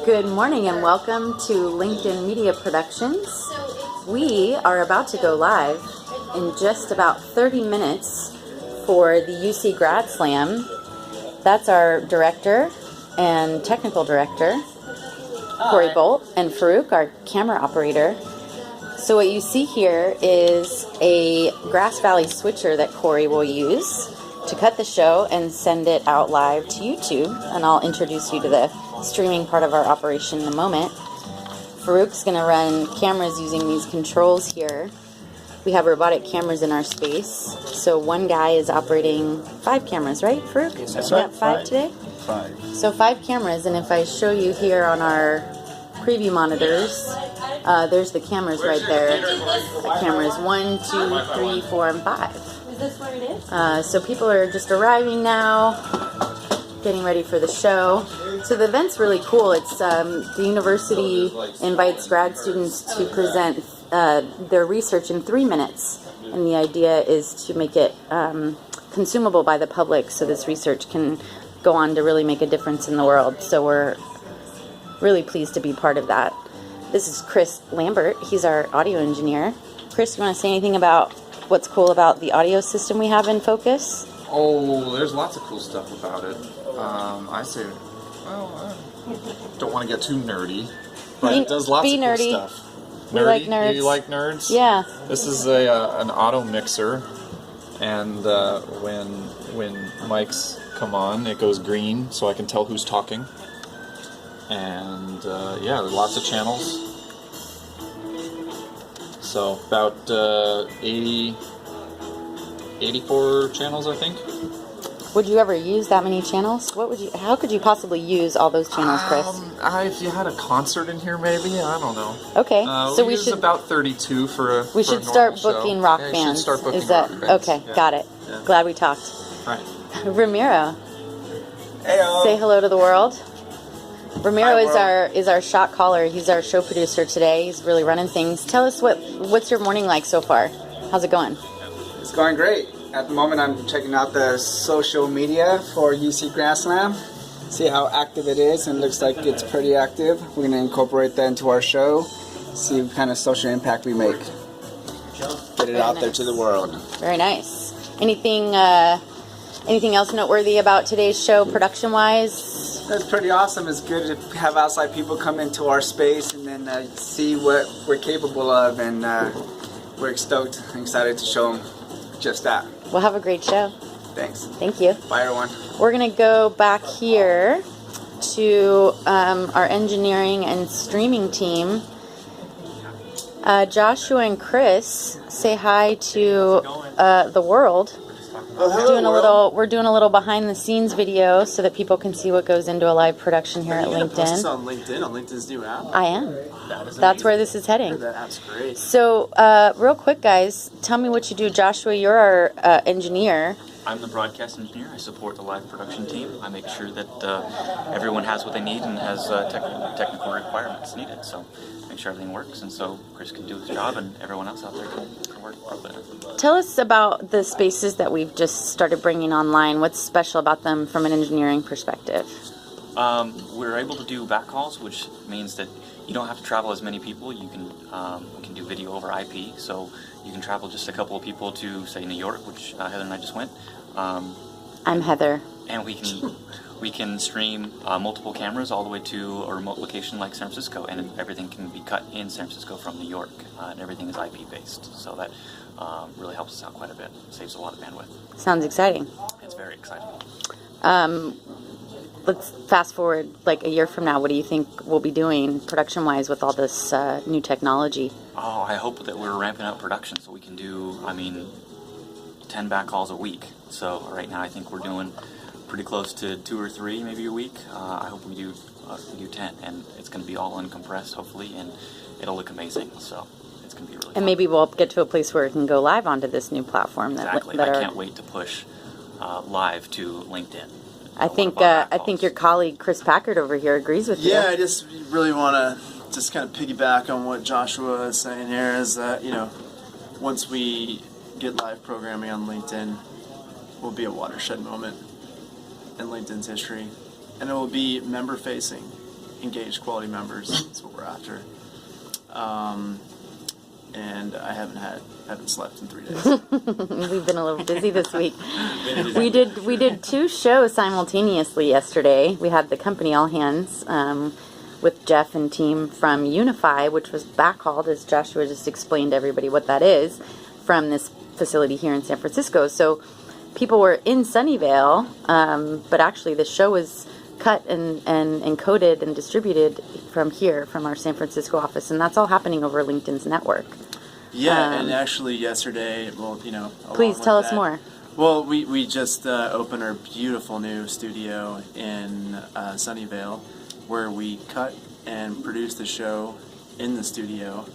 Good morning and welcome to LinkedIn Media Productions. We are about to go live in just about 30 minutes for the UC Grad Slam. That's our director and technical director, Corey Bolt, and Farouk, our camera operator. So what you see here is a Grass Valley switcher that Corey will use to cut the show and send it out live to YouTube, and I'll introduce you to the streaming part of our operation in a moment. Farouk's going to run cameras using these controls here. We have robotic cameras in our space, so one guy is operating 5 cameras, right, Farouk? Yes, that's right. 5 today? 5. So 5 cameras, and if I show you here on our preview monitors, there's the cameras right there. The cameras 1, 2, 3, 4, and 5. Is this where it is? So people are just arriving now, getting ready for the show. So the event's really cool. It's the university invites grad students to present their research in 3 minutes, and the idea is to make it consumable by the public so this research can go on to really make a difference in the world. So we're really pleased to be part of that. This is Chris Lambert. He's our audio engineer. Chris, you want to say anything about what's cool about the audio system we have in Focus? Oh, there's lots of cool stuff about it. I say, well, I don't want to get too nerdy, but it does lots of cool stuff. We like nerds. You like nerds? Yeah. This is an auto mixer, and when mics come on, it goes green, so I can tell who's talking. And yeah, there's lots of channels. So about 84 channels, I think. Would you ever use that many channels? How could you possibly use all those channels, Chris? If you had a concert in here, maybe, I don't know. Okay, so we use should about 32 for a. We should start booking rock bands. Start booking Is that rock bands. okay? Yeah. Got it. Yeah. Glad we talked. Right. Ramiro, Heyo. say hello to the world. Ramiro is our shot caller. He's our show producer today. He's really running things. Tell us what's your morning like so far? How's it going? It's going great. At the moment, I'm checking out the social media for UC Grad Slam. See how active it is, and it looks like it's pretty active. We're going to incorporate that into our show. See what kind of social impact we make. Get it out there to the world. Very nice. Anything else noteworthy about today's show, production-wise? That's pretty awesome. It's good to have outside people come into our space and then see what we're capable of, and we're stoked and excited to show them just that. We'll have a great show. Thanks. Thank you. Bye, everyone. We're going to go back here to our engineering and streaming team. Joshua and Chris, say hi to the world. We're doing a little behind the scenes video so that people can see what goes into a live production here at LinkedIn. Post this on LinkedIn, on LinkedIn's new app? I am. That's where this is heading. That app's great. So, real quick, guys, tell me what you do. Joshua, you're our engineer. I'm the broadcast engineer. I support the live production team. I make sure that everyone has what they need and has technical requirements needed. So make sure everything works, and so Chris can do his job, and everyone else out there can work properly. Tell us about the spaces that we've just started bringing online. What's special about them from an engineering perspective? We're able to do backhauls, which means that you don't have to travel as many people. You can we can do video over IP, so you can travel just a couple of people to, say, New York, which Heather and I just went. I'm Heather. And we can stream multiple cameras all the way to a remote location like San Francisco, and everything can be cut in San Francisco from New York, and everything is IP based. So that really helps us out quite a bit. Saves a lot of bandwidth. Sounds exciting. It's very exciting. Let's fast forward like a year from now. What do you think we'll be doing production-wise with all this new technology? Oh, I hope that we're ramping up production so we can do, 10 backhauls a week. So right now I think we're doing pretty close to 2 or 3 maybe a week. I hope we do 10, and it's going to be all uncompressed hopefully, and it'll look amazing. So it's going to be really fun. And maybe we'll get to a place where it can go live onto this new platform. Exactly. I can't wait to push live to LinkedIn. I think your colleague Chris Packard over here agrees with you. Yeah, I just really want to just kind of piggyback on what Joshua is saying here, is that, once we get live programming on LinkedIn, will be a watershed moment in LinkedIn's history. And it will be member-facing. engaged quality members. That's what we're after. And I haven't slept in 3 days. We've been a little busy this week. We did 2 shows simultaneously yesterday. We had the company all hands with Jeff and team from Unify, which was backhauled, as Joshua just explained to everybody what that is, from this facility here in San Francisco. So people were in Sunnyvale, but actually the show was cut and encoded and distributed from here, from our San Francisco office, and that's all happening over LinkedIn's network. Yeah, and actually yesterday, well, Please tell us more. Well, we just opened our beautiful new studio in Sunnyvale, where we cut and produced the show in the studio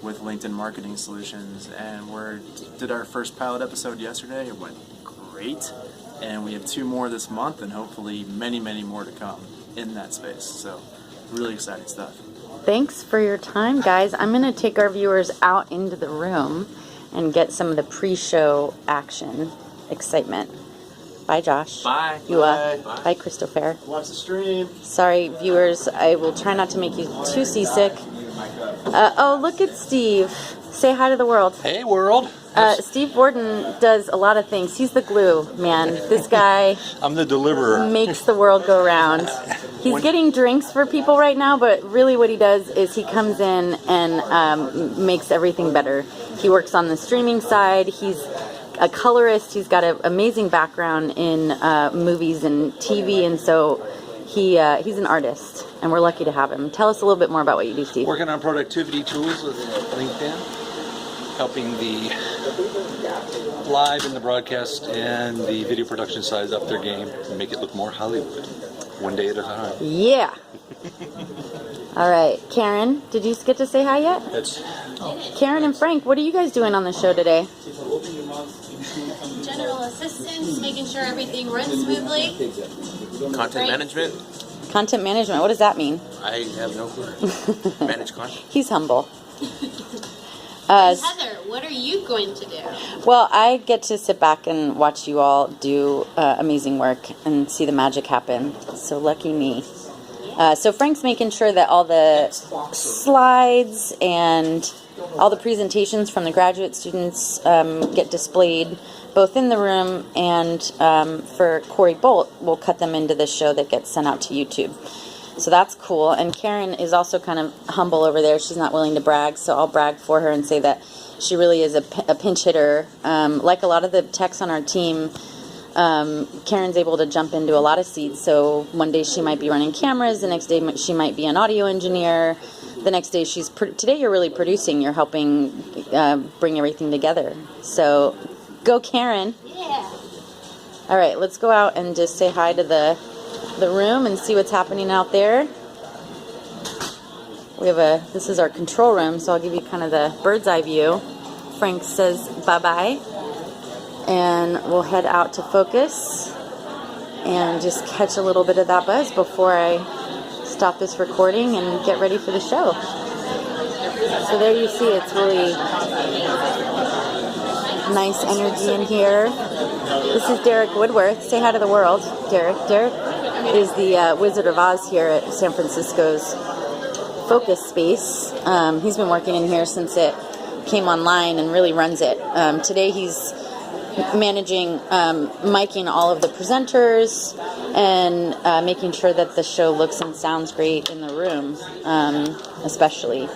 with LinkedIn Marketing Solutions, and we did our first pilot episode yesterday. It went great, and we have 2 more this month, and hopefully many, many more to come in that space. So, really exciting stuff. Thanks for your time, guys. I'm going to take our viewers out into the room and get some of the pre-show action excitement. Bye, Josh. Bye. Bye, Christopher. Watch the stream. Sorry, viewers. I will try not to make you too seasick. Oh, look at Steve. Say hi to the world. Hey, world. Steve Borden does a lot of things. He's the glue, man. This guy I'm the deliverer. makes the world go round. He's getting drinks for people right now, but really what he does is he comes in and makes everything better. He works on the streaming side. He's a colorist. He's got an amazing background in movies and TV, and so he's an artist, and we're lucky to have him. Tell us a little bit more about what you do, Steve. Working on productivity tools with LinkedIn, helping the live and the broadcast and the video production sides up their game and make it look more Hollywood, one day at a time. Yeah. All right, Karen, did you get to say hi yet? Karen and Frank, what are you guys doing on the show today? General assistance, making sure everything runs smoothly. Content management. Content management, what does that mean? I have no clue. Manage content. He's humble. Heather, what are you going to do? Well, I get to sit back and watch you all do amazing work and see the magic happen. So lucky me. So Frank's making sure that all the slides and all the presentations from the graduate students get displayed both in the room, and for Corey Bolt, we'll cut them into the show that gets sent out to YouTube. So that's cool. And Karen is also kind of humble over there. She's not willing to brag, so I'll brag for her and say that she really is a pinch hitter. Like a lot of the techs on our team, Karen's able to jump into a lot of seats. So one day she might be running cameras, the next day she might be an audio engineer, the next day today you're really producing, you're helping bring everything together. So go, Karen. Yeah. All right, let's go out and just say hi to the room and see what's happening out there. This is our control room, so I'll give you kind of the bird's eye view. Frank says bye-bye, and we'll head out to focus and just catch a little bit of that buzz before I stop this recording and get ready for the show. So there you see, it's really nice energy in here. This is Derek Woodworth. Say hi to the world, Derek. Derek is the Wizard of Oz here at San Francisco's Focus Space. He's been working in here since it came online and really runs it. Today he's managing miking all of the presenters and making sure that the show looks and sounds great in the room, especially.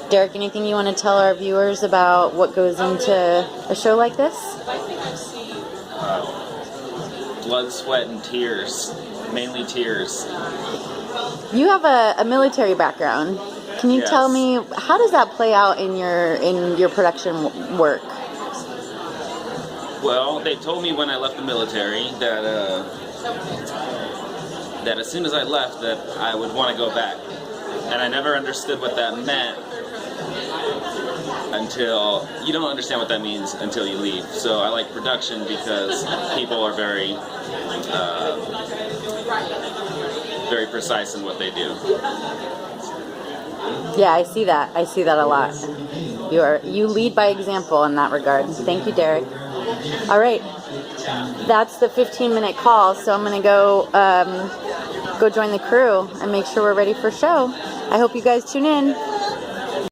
Derek, anything you want to tell our viewers about what goes into a show like this? Blood, sweat, and tears. Mainly tears. You have a military background. Can you tell me, how does that play out in your production work? Well, they told me when I left the military that as soon as I left that I would want to go back. And I never understood what that meant until you don't understand what that means until you leave. So I like production because people are very precise in what they do. Yeah, I see that. I see that a lot. You lead by example in that regard. Thank you, Derek. All right, that's the 15-minute call. So I'm going to go go join the crew and make sure we're ready for show. I hope you guys tune in.